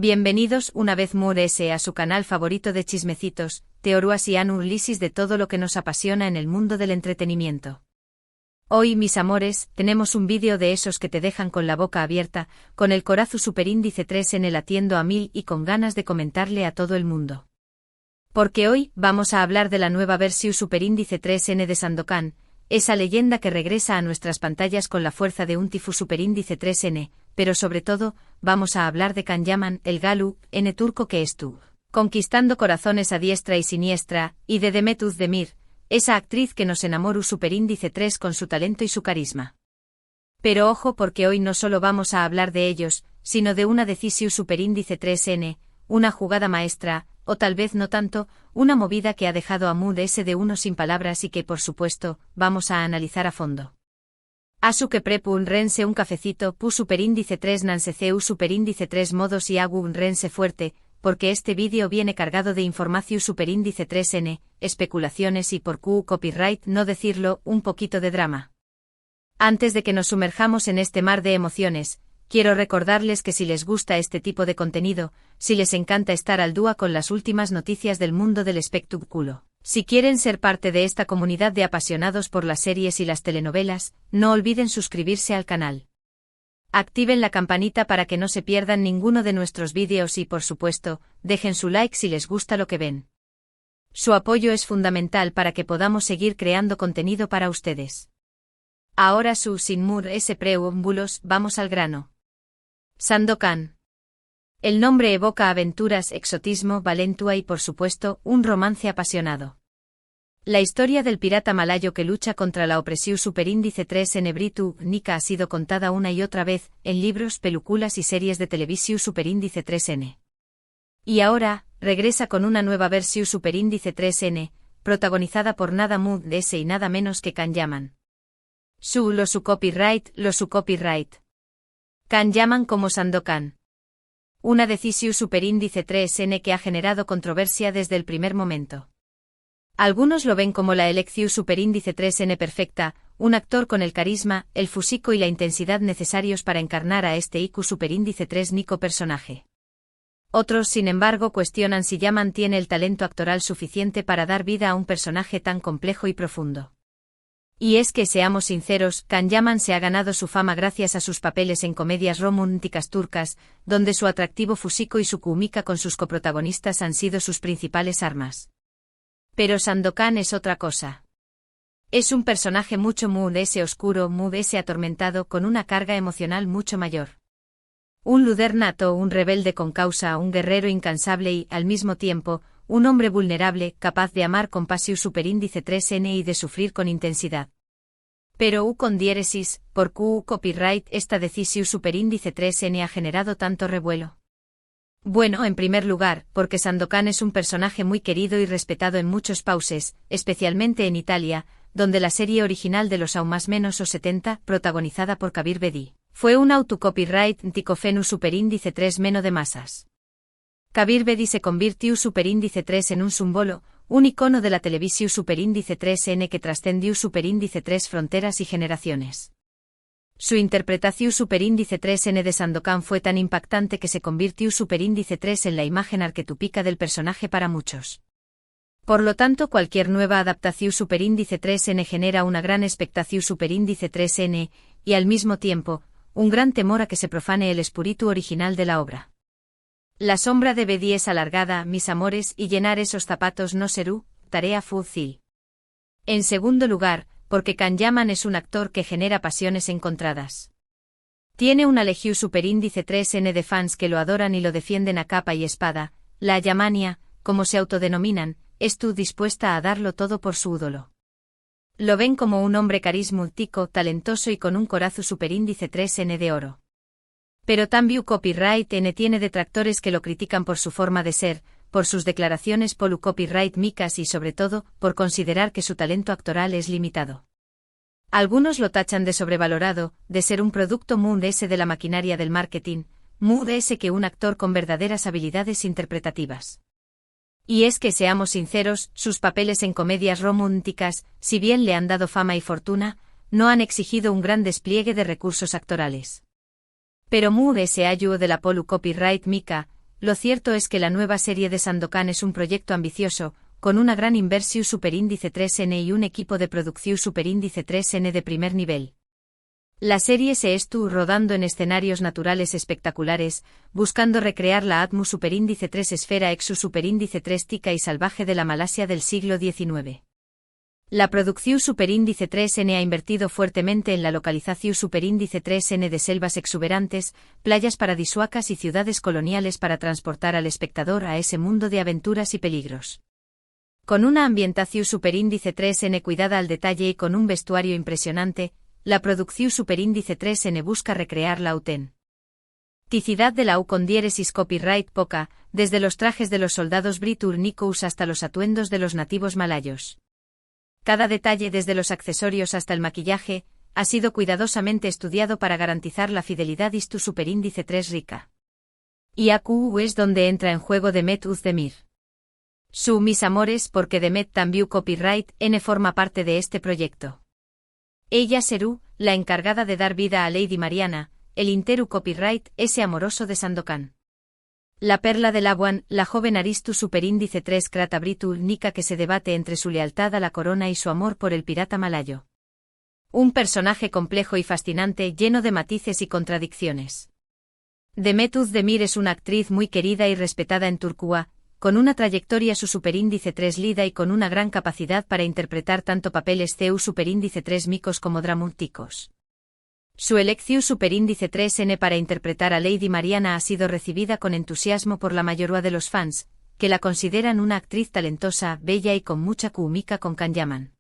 Bienvenidos una vez más a su canal favorito de chismecitos, teorías y análisis de todo lo que nos apasiona en el mundo del entretenimiento. Hoy, mis amores, tenemos un vídeo de esos que te dejan con la boca abierta, con el corazón superíndice 3 latiendo a 1000 y con ganas de comentarle a todo el mundo. Porque hoy vamos a hablar de la nueva versión superíndice 3N de Sandokan, esa leyenda que regresa a nuestras pantallas con la fuerza de un tifus superíndice 3N, pero sobre todo, vamos a hablar de Can Yaman, el Galu, N turco que estuvo conquistando corazones a diestra y siniestra, y de Demet Özdemir, esa actriz que nos enamoró superíndice 3 con su talento y su carisma. Pero ojo porque hoy no solo vamos a hablar de ellos, sino de una decisión superíndice 3N, una jugada maestra, o tal vez no tanto, una movida que ha dejado a Mood S de uno sin palabras y que por supuesto, vamos a analizar a fondo. Asu que prepun rense un cafecito pu superíndice 3 nanseceu superíndice 3 modos y agu un rense fuerte, porque este vídeo viene cargado de información superíndice 3N, especulaciones y por Q copyright no decirlo, un poquito de drama. Antes de que nos sumerjamos en este mar de emociones, quiero recordarles que si les gusta este tipo de contenido, si les encanta estar al día con las últimas noticias del mundo del espectáculo, si quieren ser parte de esta comunidad de apasionados por las series y las telenovelas, no olviden suscribirse al canal. Activen la campanita para que no se pierdan ninguno de nuestros vídeos y por supuesto, dejen su like si les gusta lo que ven. Su apoyo es fundamental para que podamos seguir creando contenido para ustedes. Ahora sin más preámbulos, vamos al grano. Sandokan. El nombre evoca aventuras, exotismo, valentua y por supuesto, un romance apasionado. La historia del pirata malayo que lucha contra la opresión superíndice 3 en Britu Nika ha sido contada una y otra vez, en libros, películas y series de televisión superíndice 3N. Y ahora, regresa con una nueva versión superíndice 3N, protagonizada por nada Mood S y nada menos que Can Yaman. Su copyright. Can Yaman como Sandokan. Una decisión superíndice 3N que ha generado controversia desde el primer momento. Algunos lo ven como la elección superíndice 3N perfecta, un actor con el carisma, el físico y la intensidad necesarios para encarnar a este IQ superíndice 3 Nico personaje. Otros, sin embargo, cuestionan si Yaman tiene el talento actoral suficiente para dar vida a un personaje tan complejo y profundo. Y es que, seamos sinceros, Can Yaman se ha ganado su fama gracias a sus papeles en comedias románticas turcas, donde su atractivo físico y su química con sus coprotagonistas han sido sus principales armas. Pero Sandokan es otra cosa. Es un personaje mucho Mood S oscuro, Mood S atormentado con una carga emocional mucho mayor. Un líder nato, un rebelde con causa, un guerrero incansable y, al mismo tiempo, un hombre vulnerable, capaz de amar con pasión superíndice 3N y de sufrir con intensidad. Pero con diéresis, por Q copyright esta decisión superíndice 3N ha generado tanto revuelo. Bueno, en primer lugar, porque Sandokan es un personaje muy querido y respetado en muchos países, especialmente en Italia, donde la serie original de los aún más menos o 70, protagonizada por Kabir Bedi, fue un autocopyright ticofenu superíndice 3 meno de masas. Kabir Bedi se convirtió superíndice 3 en un símbolo, un icono de la televisión superíndice 3N que trascendió superíndice 3 fronteras y generaciones. Su interpretación superíndice 3N de Sandokan fue tan impactante que se convirtió superíndice 3 en la imagen arquetípica del personaje para muchos. Por lo tanto, cualquier nueva adaptación superíndice 3N genera una gran expectación superíndice 3N, y al mismo tiempo, un gran temor a que se profane el espíritu original de la obra. La sombra de Bedi es alargada, mis amores, y llenar esos zapatos no será tarea fácil. En segundo lugar, porque Can Yaman es un actor que genera pasiones encontradas. Tiene una legión superíndice 3N de fans que lo adoran y lo defienden a capa y espada, la Yamania, como se autodenominan, estuvo dispuesta a darlo todo por su ídolo. Lo ven como un hombre carismático, talentoso y con un corazón superíndice 3N de oro. Pero también copyright N tiene detractores que lo critican por su forma de ser, por sus declaraciones polu copyright micas y sobre todo, por considerar que su talento actoral es limitado. Algunos lo tachan de sobrevalorado, de ser un producto Mood S de la maquinaria del marketing, Mood S que un actor con verdaderas habilidades interpretativas. Y es que seamos sinceros, sus papeles en comedias románticas, si bien le han dado fama y fortuna, no han exigido un gran despliegue de recursos actorales. Pero Mood S ayudó de la polu copyright mica, lo cierto es que la nueva serie de Sandokan es un proyecto ambicioso, con una gran inversión superíndice 3N y un equipo de producción superíndice 3N de primer nivel. La serie se estuvo rodando en escenarios naturales espectaculares, buscando recrear la Atmu superíndice 3 esfera exu superíndice 3 tica y salvaje de la Malasia del siglo XIX. La producción superíndice 3N ha invertido fuertemente en la localización superíndice 3N de selvas exuberantes, playas paradisuacas y ciudades coloniales para transportar al espectador a ese mundo de aventuras y peligros. Con una ambientación superíndice 3N cuidada al detalle y con un vestuario impresionante, la producción superíndice 3N busca recrear la autenticidad de la U con diéresis copyright poca, desde los trajes de los soldados británicos hasta los atuendos de los nativos malayos. Cada detalle, desde los accesorios hasta el maquillaje, ha sido cuidadosamente estudiado para garantizar la fidelidad y tu superíndice 3 rica. Y AQ es donde entra en juego Demet Özdemir. Su Mis Amores, porque Demet también copyright N forma parte de este proyecto. Ella Serú, la encargada de dar vida a Lady Mariana, el interu copyright ese amoroso de Sandokan. La perla del Aguan, la joven Aristu superíndice 3 Krata Britu Nika que se debate entre su lealtad a la corona y su amor por el pirata malayo. Un personaje complejo y fascinante lleno de matices y contradicciones. Demet Özdemir es una actriz muy querida y respetada en Turquía, con una trayectoria su superíndice 3 lida y con una gran capacidad para interpretar tanto papeles CEU superíndice 3 micos como dramáticos. Su elección superíndice 3N para interpretar a Lady Mariana ha sido recibida con entusiasmo por la mayoría de los fans, que la consideran una actriz talentosa, bella y con mucha química con Kanyaman.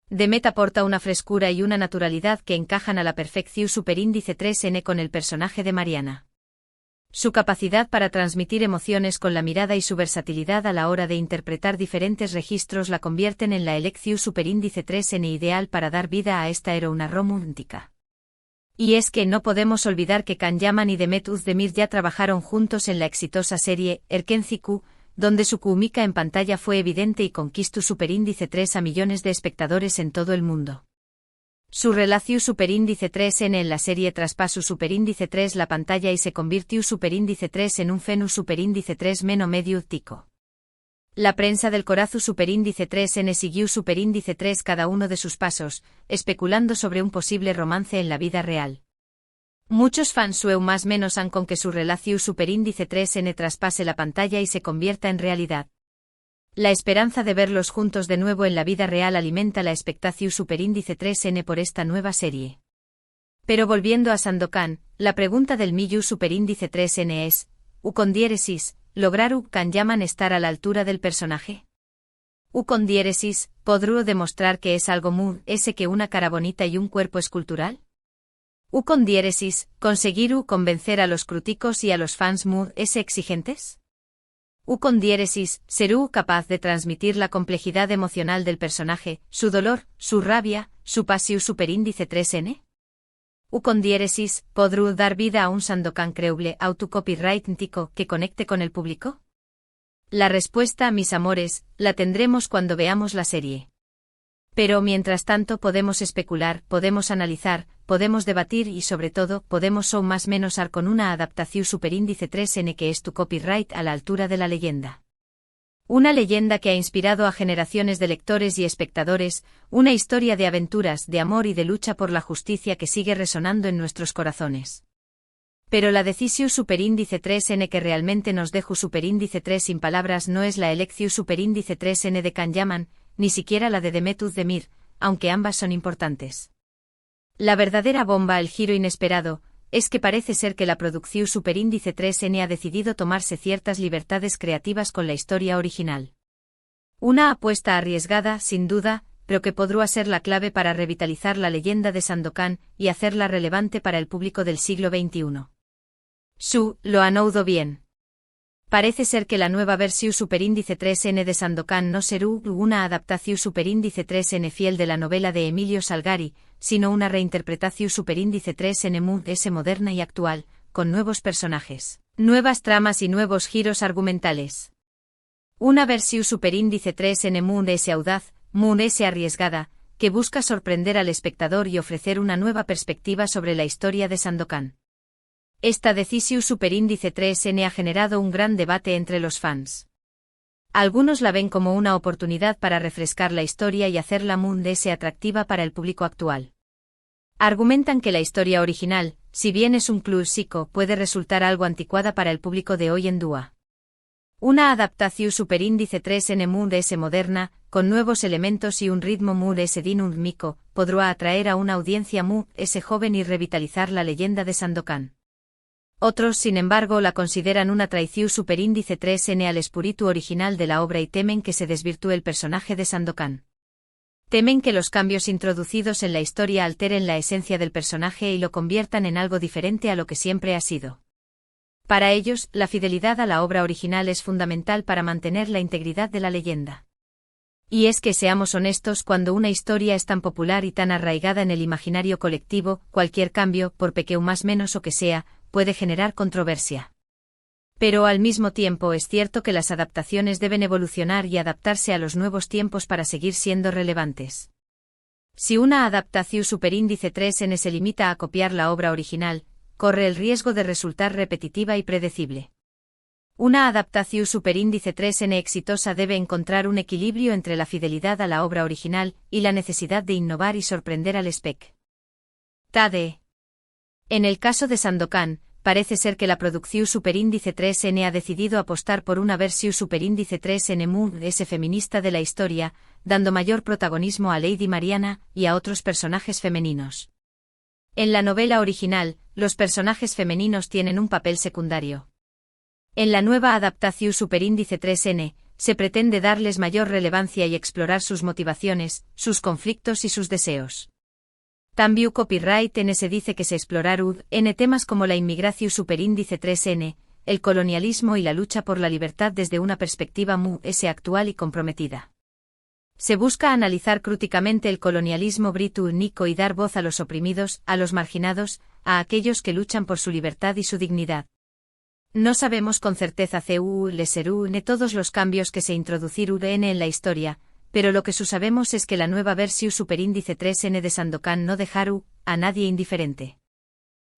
Demet aporta una frescura y una naturalidad que encajan a la perfección superíndice 3N con el personaje de Mariana. Su capacidad para transmitir emociones con la mirada y su versatilidad a la hora de interpretar diferentes registros la convierten en la elección superíndice 3N ideal para dar vida a esta heroína romántica. Y es que no podemos olvidar que Kanyaman y Demet Özdemir ya trabajaron juntos en la exitosa serie Erkenci-Q, donde su química en pantalla fue evidente y conquistó superíndice 3 a millones de espectadores en todo el mundo. Su relación superíndice 3N en la serie traspasó superíndice 3 la pantalla y se convirtió superíndice 3 en un fenus superíndice 3 meno medio tico. La prensa del Corazu superíndice 3N siguió superíndice 3 cada uno de sus pasos, especulando sobre un posible romance en la vida real. Muchos fans sueu más menos han con que su relación superíndice 3N traspase la pantalla y se convierta en realidad. La esperanza de verlos juntos de nuevo en la vida real alimenta la expectación superíndice 3N por esta nueva serie. Pero volviendo a Sandokan, la pregunta del Miyu superíndice 3N es, ¿U con diéresis, lograru Kanyaman estar a la altura del personaje? ¿U con diéresis, podrú demostrar que es algo muy ese que una cara bonita y un cuerpo escultural? ¿U con diéresis, conseguiru convencer a los críticos y a los fans muy ese exigentes? ¿U con diéresis, serú capaz de transmitir la complejidad emocional del personaje, su dolor, su rabia, su pasión superíndice 3N? ¿U con diéresis, podrú dar vida a un Sandokan creíble autocopyrightico que conecte con el público? La respuesta, mis amores, la tendremos cuando veamos la serie. Pero mientras tanto podemos especular, podemos analizar, podemos debatir y sobre todo podemos o más menos con una adaptación superíndice 3N que es tu copyright a la altura de la leyenda. Una leyenda que ha inspirado a generaciones de lectores y espectadores, una historia de aventuras, de amor y de lucha por la justicia que sigue resonando en nuestros corazones. Pero la decisión superíndice 3N que realmente nos deja superíndice 3 sin palabras no es la elección superíndice 3N de Kanyaman, ni siquiera la de Demet Özdemir, aunque ambas son importantes. La verdadera bomba, el giro inesperado, es que parece ser que la producción superíndice 3N ha decidido tomarse ciertas libertades creativas con la historia original. Una apuesta arriesgada, sin duda, pero que podrá ser la clave para revitalizar la leyenda de Sandokan y hacerla relevante para el público del siglo XXI. Lo han oído bien. Parece ser que la nueva versión superíndice 3N de Sandokan no será una adaptación superíndice 3N fiel de la novela de Emilio Salgari, sino una reinterpretación superíndice 3N moderna y actual, con nuevos personajes, nuevas tramas y nuevos giros argumentales. Una versión superíndice 3N audaz, arriesgada, que busca sorprender al espectador y ofrecer una nueva perspectiva sobre la historia de Sandokan. Esta Decision Superíndice 3N ha generado un gran debate entre los fans. Algunos la ven como una oportunidad para refrescar la historia y hacerla mundialmente atractiva para el público actual. Argumentan que la historia original, si bien es un clásico, puede resultar algo anticuada para el público de hoy en día. Una adaptación Superíndice 3N mundialmente moderna, con nuevos elementos y un ritmo mundialmente dinámico, podrá atraer a una audiencia mundialmente joven y revitalizar la leyenda de Sandokan. Otros, sin embargo, la consideran una traición Superíndice 3N al espíritu original de la obra y temen que se desvirtúe el personaje de Sandokan. Temen que los cambios introducidos en la historia alteren la esencia del personaje y lo conviertan en algo diferente a lo que siempre ha sido. Para ellos, la fidelidad a la obra original es fundamental para mantener la integridad de la leyenda. Y es que seamos honestos, cuando una historia es tan popular y tan arraigada en el imaginario colectivo, cualquier cambio, por pequeño más menos o que sea, puede generar controversia. Pero al mismo tiempo es cierto que las adaptaciones deben evolucionar y adaptarse a los nuevos tiempos para seguir siendo relevantes. Si una adaptación Superíndice 3N se limita a copiar la obra original, corre el riesgo de resultar repetitiva y predecible. Una adaptación Superíndice 3N exitosa debe encontrar un equilibrio entre la fidelidad a la obra original y la necesidad de innovar y sorprender al espectador. En el caso de Sandokan, parece ser que la producción Superíndice 3N ha decidido apostar por una versión Superíndice 3N mundialmente feminista de la historia, dando mayor protagonismo a Lady Mariana y a otros personajes femeninos. En la novela original, los personajes femeninos tienen un papel secundario. En la nueva adaptación Superíndice 3N, se pretende darles mayor relevancia y explorar sus motivaciones, sus conflictos y sus deseos. También Copyright N se dice que se explorarán temas como la inmigración Superíndice 3N, el colonialismo y la lucha por la libertad desde una perspectiva mundialmente actual y comprometida. Se busca analizar críticamente el colonialismo británico y dar voz a los oprimidos, a los marginados, a aquellos que luchan por su libertad y su dignidad. No sabemos con certeza cuáles serán todos los cambios que se introducirán en la historia, pero lo que sí sabemos es que la nueva versión Superíndice 3N de Sandokan no dejará a nadie indiferente.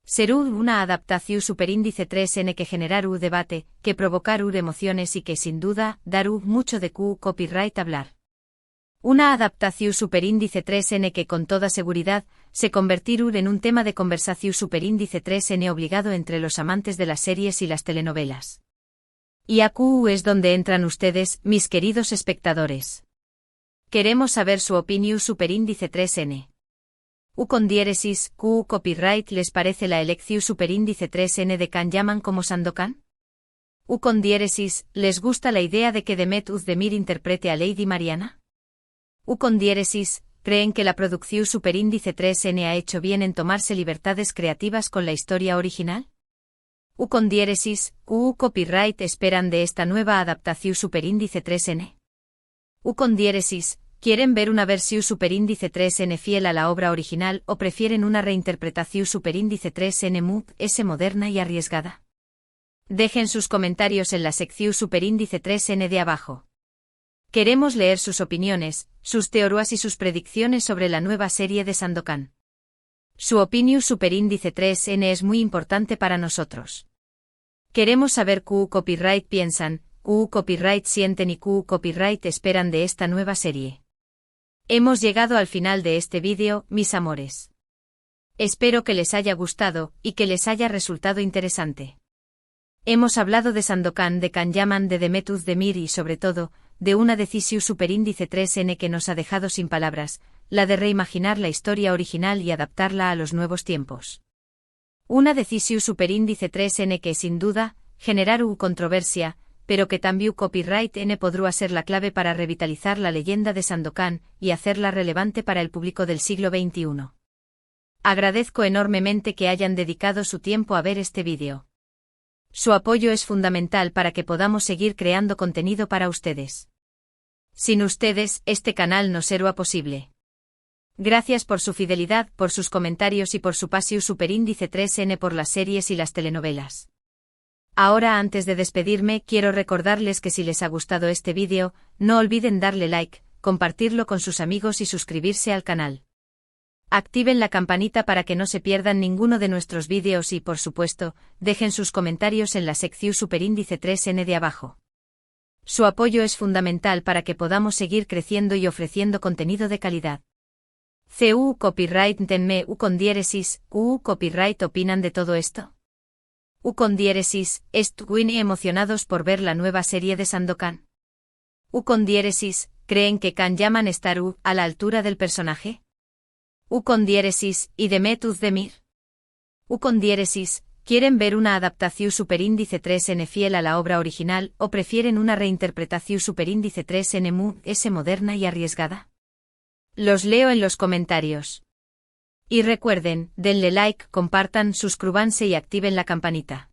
Será una adaptación Superíndice 3N que generará debate, que provocará emociones y que sin duda dará mucho de copyright hablar. Una adaptación Superíndice 3N que con toda seguridad se convertirá en un tema de conversación Superíndice 3N obligado entre los amantes de las series y las telenovelas. Y aquí es donde entran ustedes, mis queridos espectadores. Queremos saber su opinión Superíndice 3N. Con diéresis, copyright les parece la elección Superíndice 3N de Kanyaman como Sandokan? Con diéresis, ¿les gusta la idea de que Demet Özdemir interprete a Lady Mariana? Con diéresis, ¿creen que la producción Superíndice 3N ha hecho bien en tomarse libertades creativas con la historia original? Con diéresis, copyright esperan de esta nueva adaptación Superíndice 3N? Con diéresis, ¿quieren ver una versión Superíndice 3N fiel a la obra original o prefieren una reinterpretación Superíndice 3N moderna y arriesgada? Dejen sus comentarios en la sección Superíndice 3N de abajo. Queremos leer sus opiniones, sus teorías y sus predicciones sobre la nueva serie de Sandokan. Su opinión Superíndice 3N es muy importante para nosotros. Queremos saber qué copyright piensan, qué copyright sienten y qué copyright esperan de esta nueva serie. Hemos llegado al final de este vídeo, mis amores. Espero que les haya gustado y que les haya resultado interesante. Hemos hablado de Sandokan, de Kanyaman, de Demet Özdemir y sobre todo, de una decisión Superíndice 3N que nos ha dejado sin palabras, la de reimaginar la historia original y adaptarla a los nuevos tiempos. Una decisión Superíndice 3N que sin duda generará controversia, pero que también Copyright N podrá ser la clave para revitalizar la leyenda de Sandokan y hacerla relevante para el público del siglo XXI. Agradezco enormemente que hayan dedicado su tiempo a ver este vídeo. Su apoyo es fundamental para que podamos seguir creando contenido para ustedes. Sin ustedes, este canal no sería posible. Gracias por su fidelidad, por sus comentarios y por su pasión Superíndice 3N por las series y las telenovelas. Ahora, antes de despedirme, quiero recordarles que si les ha gustado este vídeo, no olviden darle like, compartirlo con sus amigos y suscribirse al canal. Activen la campanita para que no se pierdan ninguno de nuestros vídeos y, por supuesto, dejen sus comentarios en la sección superíndice 3N de abajo. Su apoyo es fundamental para que podamos seguir creciendo y ofreciendo contenido de calidad. CU Copyright tenme U con diéresis, Copyright opinan de todo esto. U con diéresis, ¿están emocionados por ver la nueva serie de Sandokan? U con diéresis, ¿creen que Kan llaman estar a la altura del personaje? U con diéresis, y Demet Uzdemir. U con diéresis, ¿quieren ver una adaptación superíndice 3N fiel a la obra original o prefieren una reinterpretación superíndice 3N moderna y arriesgada? Los leo en los comentarios. Y recuerden, denle like, compartan, suscríbanse y activen la campanita.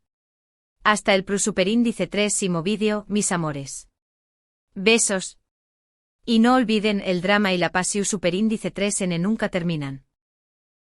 Hasta el superíndice 3º vídeo, mis amores. Besos. Y no olviden, el drama y la pasión superíndice 3N nunca terminan.